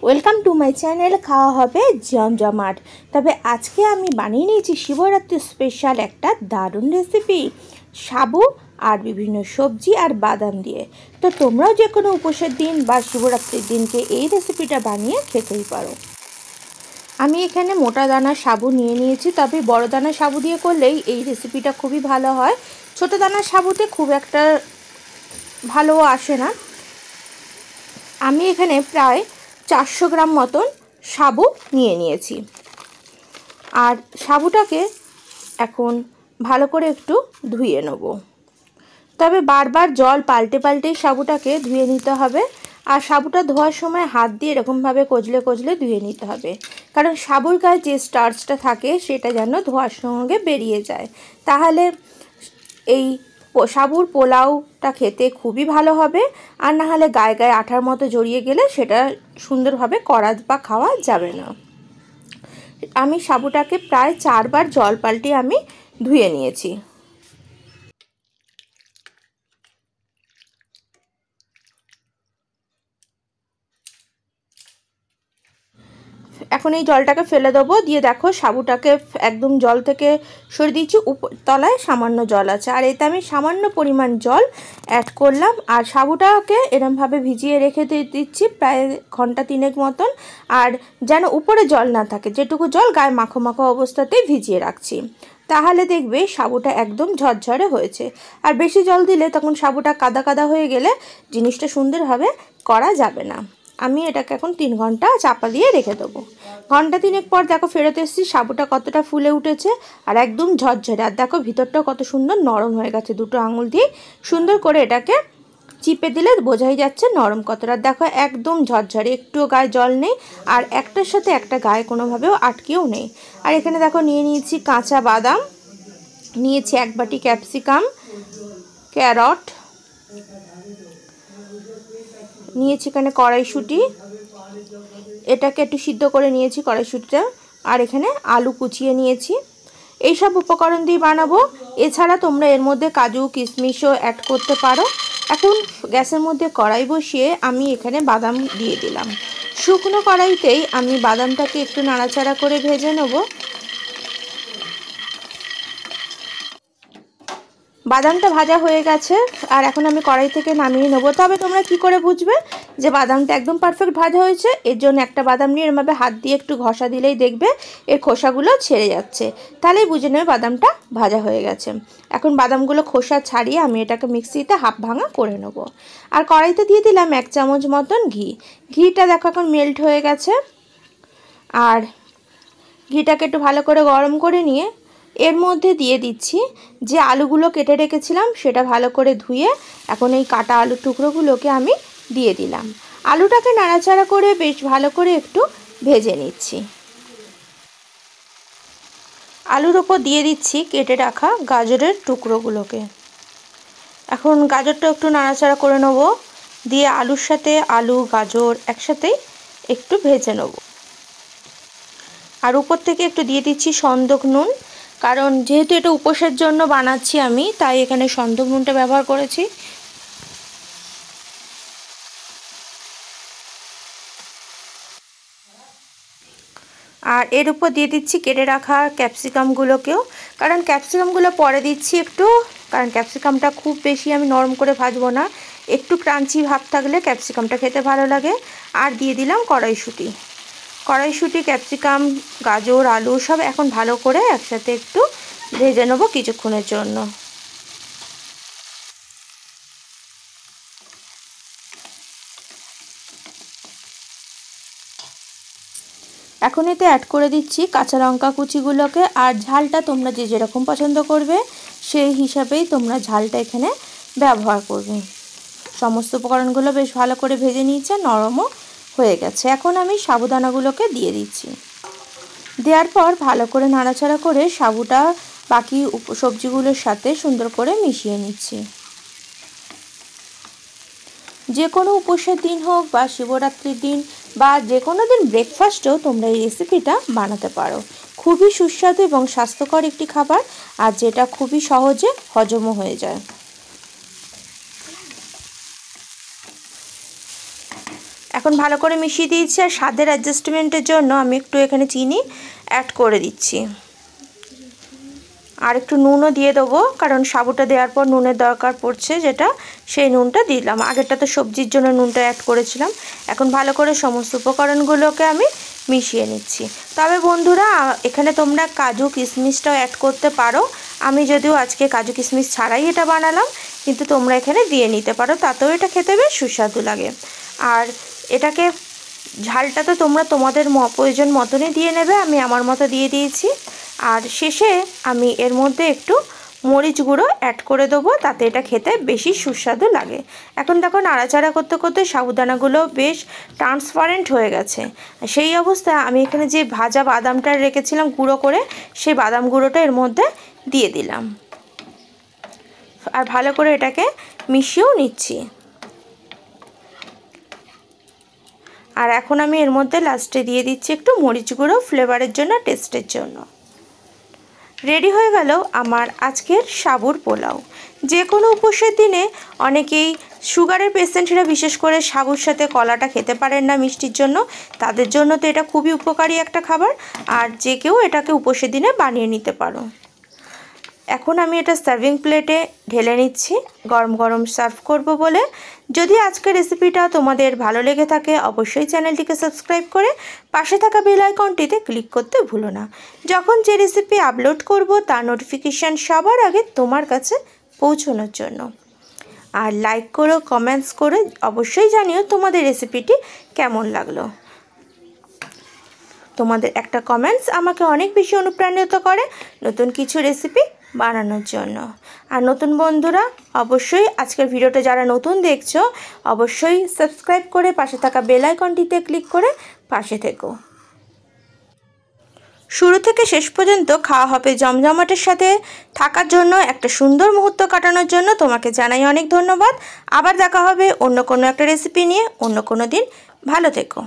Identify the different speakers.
Speaker 1: Welcome to my channel. খাওয়া হবে জমজমাট। তবে আজকে আমি বানিয়ে নিয়েছি শিবরাত্রি স্পেশাল একটা দারুণ রেসিপি, সাবু আর বিভিন্ন সবজি আর বাদাম দিয়ে। তো তোমরাও যে কোনো উপোসের দিন বা শিবরাত্রির দিনকে এই রেসিপিটা বানিয়ে খেতেই পারো। আমি এখানে মোটা দানা সাবু নিয়ে নিয়েছি, তবে বড় দানা সাবু দিয়ে করলেই এই রেসিপিটা খুবই ভালো হয়। ছোটো দানার সাবুতে খুব একটা ভালো আসে না। আমি এখানে প্রায় 400 গ্রাম মতন সাবু নিয়ে নিয়েছি। আর সাবুটাকে এখন ভালো করে একটু ধুয়ে নেব। তবে বারবার জল পাল্টে পাল্টে সাবুটাকে ধুয়ে নিতে হবে। আর সাবুটা ধোয়ার সময় হাত দিয়ে এরকমভাবে কচলে কচলে ধুয়ে নিতে হবে, কারণ সাবুর গায়ে যে স্টার্চটা থাকে সেটা যেন ধোয়ার সঙ্গে বেরিয়ে যায়। তাহলে এই সাবুর পোলাওটা খেতে খুবই ভালো হবে। আর না হলে গায়ে গায়ে আঠার মতো জড়িয়ে গেলে সেটা সুন্দরভাবে করা বা খাওয়া যাবে না। আমি সাবুটাকে প্রায় 4 বার জল পাল্টে আমি ধুয়ে নিয়েছি। এখন এই জলটাকে ফেলে দেবো। দিয়ে দেখো সাবুটাকে একদম জল থেকে সরিয়ে দিচ্ছি। তলায় সামান্য জল আছে, আর এতে আমি সামান্য পরিমাণ জল অ্যাড করলাম। আর সাবুটাকে এরমভাবে ভিজিয়ে রেখে দিচ্ছি প্রায় ঘন্টা 3 মতন। আর যেন উপরে জল না থাকে, যেটুকু জল গায়ে মাখো মাখো অবস্থাতেই ভিজিয়ে রাখছি। তাহলে দেখবে সাবুটা একদম ঝরঝরে হয়েছে। আর বেশি জল দিলে তখন সাবুটা কাদা কাদা হয়ে গেলে জিনিসটা সুন্দরভাবে করা যাবে না। আমি এটাকে এখন 3 ঘন্টা চাপা দিয়ে রেখে দেবো। ঘন্টা 3 পর দেখো ফেরত এসেছি, সাবুটা কতটা ফুলে উঠেছে আর একদম ঝরঝরে। আর দেখো ভিতরটাও কত সুন্দর নরম হয়ে গেছে। দুটো আঙুল দিয়ে সুন্দর করে এটাকে চিপে দিলে বোঝাই যাচ্ছে নরম কতটা। দেখো একদম ঝরঝরে, একটুও গায়ে জল নেই। আর একটার সাথে একটা গায়ে কোনোভাবেও আটকেও নেই। আর এখানে দেখো নিয়ে নিয়েছি কাঁচা বাদাম, নিয়েছি 1 বাটি ক্যাপসিকাম, ক্যারট নিয়েছি, এখানে কড়াইশুঁটি, এটাকে একটু সিদ্ধ করে নিয়েছি কড়াইশুঁটিটা। আর এখানে আলু কুচিয়ে নিয়েছি। এই সব উপকরণ দিয়ে বানাবো। এছাড়া তোমরা এর মধ্যে কাজু কিশমিশও অ্যাড করতে পারো। এখন গ্যাসের মধ্যে কড়াই বসিয়ে আমি এখানে বাদাম দিয়ে দিলাম। শুকনো কড়াইতেই আমি বাদামটাকে একটু নাড়াচাড়া করে ভেজে নেব। বাদামটা ভাজা হয়ে গেছে, আর এখন আমি কড়াই থেকে নামিয়ে নেবো। তবে তোমরা কি করে বুঝবে যে বাদামটা একদম পারফেক্ট ভাজা হয়েছে? এর জন্য একটা বাদাম নিয়ে এরমভাবে হাত দিয়ে একটু ঘষা দিলেই দেখবে এর খোসাগুলো ছেড়ে যাচ্ছে। তাহলেই বুঝে নেবে বাদামটা ভাজা হয়ে গেছে। এখন বাদামগুলো খোসা ছাড়িয়ে আমি এটাকে মিক্সিতে হাফ ভাঙা করে নেব। আর কড়াইতে দিয়ে দিলাম 1 চামচ মতন ঘি। ঘিটা দেখো এখন মেল্ট হয়ে গেছে। আর ঘিটাকে একটু ভালো করে গরম করে নিয়ে এর মধ্যে দিয়ে দিচ্ছি যে আলুগুলো কেটে রেখেছিলাম, সেটা ভালো করে ধুয়ে এখন এই কাটা আলুর টুকরোগুলোকে আমি দিয়ে দিলাম। আলুটাকে নাড়াচাড়া করে বেশ ভালো করে একটু ভেজে নিচ্ছি। আলুর ওপর দিয়ে দিচ্ছি কেটে রাখা গাজরের টুকরোগুলোকে। এখন গাজরটা একটু নাড়াচাড়া করে নেব, দিয়ে আলুর সাথে আলু গাজর একসাথেই একটু ভেজে নেব। আর উপর থেকে একটু দিয়ে দিচ্ছি সন্দক নুন, কারণ যেহেতু এটা উপোসের জন্য বানাচ্ছি আমি, তাই এখানে সন্দক নুনটা ব্যবহার করেছি। আর এর উপর দিয়ে দিচ্ছি কেটে রাখা ক্যাপসিকামগুলোকেও, কারণ ক্যাপসিকামগুলো পরে দিচ্ছি একটু, কারণ ক্যাপসিকামটা খুব বেশি আমি নরম করে ভাজবো না, একটু ক্রাঞ্চি ভাব থাকলে ক্যাপসিকামটা খেতে ভালো লাগে। আর দিয়ে দিলাম কড়াইশুঁটি। কড়াইশুঁটি, ক্যাপসিকাম, গাজর, আলু সব এখন ভালো করে একসাথে একটু ভেজে নেবো কিছুক্ষণের জন্য। এখন এতে অ্যাড করে দিচ্ছি কাঁচা লঙ্কা কুচিগুলোকে। আর ঝালটা তোমরা যে যেরকম পছন্দ করবে সেই হিসাবেই তোমরা ঝালটা এখানে ব্যবহার করবে। সমস্ত উপকরণগুলো বেশ ভালো করে ভেজে নিয়েছে, নরমও হয়ে গেছে। এখন আমি সাবুদানাগুলোকে দিয়ে দিচ্ছি। দেওয়ার পর ভালো করে নাড়াচাড়া করে সাবুটা বাকি সবজিগুলোর সাথে সুন্দর করে মিশিয়ে নিচ্ছি। যে কোনো উপোসের দিন হোক বা শিবরাত্রির দিন বা যে কোনো দিন ব্রেকফাস্টেও তোমরা এই রেসিপিটা বানাতে পারো। খুবই সুস্বাদু এবং স্বাস্থ্যকর একটি খাবার, আর যেটা খুবই সহজে হজমও হয়ে যায়। এখন ভালো করে মিশিয়ে দিয়েছি। আর স্বাদের অ্যাডজাস্টমেন্টের জন্য আমি একটু এখানে চিনি অ্যাড করে দিচ্ছি। আর একটু নুনও দিয়ে দেবো, কারণ সাবুটা দেওয়ার পর নুনের দরকার পড়ছে, যেটা সেই নুনটা দিলাম। আগেরটা তো সবজির জন্য নুনটা অ্যাড করেছিলাম। এখন ভালো করে সমস্ত উপকরণগুলোকে আমি মিশিয়ে নিচ্ছি। তবে বন্ধুরা, এখানে তোমরা কাজু কিশমিশটাও অ্যাড করতে পারো। আমি যদিও আজকে কাজু কিশমিশ ছাড়াই এটা বানালাম, কিন্তু তোমরা এখানে দিয়ে নিতে পারো, তাতেও এটা খেতে বেশ সুস্বাদু লাগে। আর এটাকে ঝালটা তো তোমরা তোমাদের প্রয়োজন মতনই দিয়ে নেবে, আমি আমার মতো দিয়ে দিয়েছি। আর শেষে আমি এর মধ্যে একটু মরিচ গুঁড়ো অ্যাড করে দেবো, তাতে এটা খেতে বেশি সুস্বাদু লাগে। এখন দেখো নাড়াচাড়া করতে করতে সাবুদানাগুলো বেশ ট্রান্সপারেন্ট হয়ে গেছে। সেই অবস্থায় আমি এখানে যে ভাজা বাদামটা রেখেছিলাম গুঁড়ো করে, সেই বাদাম গুঁড়োটা এর মধ্যে দিয়ে দিলাম। আর ভালো করে এটাকে মিশিয়েও নিচ্ছি। আর এখন আমি এর মধ্যে লাস্টে দিয়ে দিচ্ছি একটু মরিচ গুঁড়ো, ফ্লেভারের জন্য, টেস্টের জন্য। রেডি হয়ে গেল আমার আজকের সাবুর পোলাও। যে কোনো উপোসের দিনে অনেকেই সুগারের পেশেন্টরা বিশেষ করে সাবুর সাথে কলাটা খেতে পারেন না মিষ্টির জন্য, তাদের জন্য তো এটা খুবই উপকারী একটা খাবার। আর যে কেউ এটাকে উপোসের দিনে বানিয়ে নিতে পারো। এখন আমি এটা সার্ভিং প্লেটে ঢেলে নিচ্ছি, গরম গরম সার্ভ করব বলে। যদি আজকের রেসিপিটা তোমাদের ভালো লেগে থাকে, অবশ্যই চ্যানেলটিকে সাবস্ক্রাইব করে পাশে থাকা বেল আইকনটিতে ক্লিক করতে ভুলো না। যখন যে রেসিপি আপলোড করব তার নোটিফিকেশান সবার আগে তোমার কাছে পৌঁছানোর জন্য। আর লাইক করো, কমেন্টস করে অবশ্যই জানিও তোমাদের রেসিপিটি কেমন লাগলো। তোমাদের একটা কমেন্টস আমাকে অনেক বেশি অনুপ্রাণিত করে নতুন কিছু রেসিপি বানানোর জন্য। আর নতুন বন্ধুরা, অবশ্যই আজকের ভিডিওটা যারা নতুন দেখছো, অবশ্যই সাবস্ক্রাইব করে পাশে থাকা বেল আইকনটিতে ক্লিক করে পাশে থেকো। শুরু থেকে শেষ পর্যন্ত খাওয়া হবে জমজমাটের সাথে থাকার জন্য, একটা সুন্দর মুহূর্ত কাটানোর জন্য তোমাকে জানাই অনেক ধন্যবাদ। আবার দেখা হবে অন্য কোনো একটা রেসিপি নিয়ে অন্য কোনো দিন। ভালো থেকো।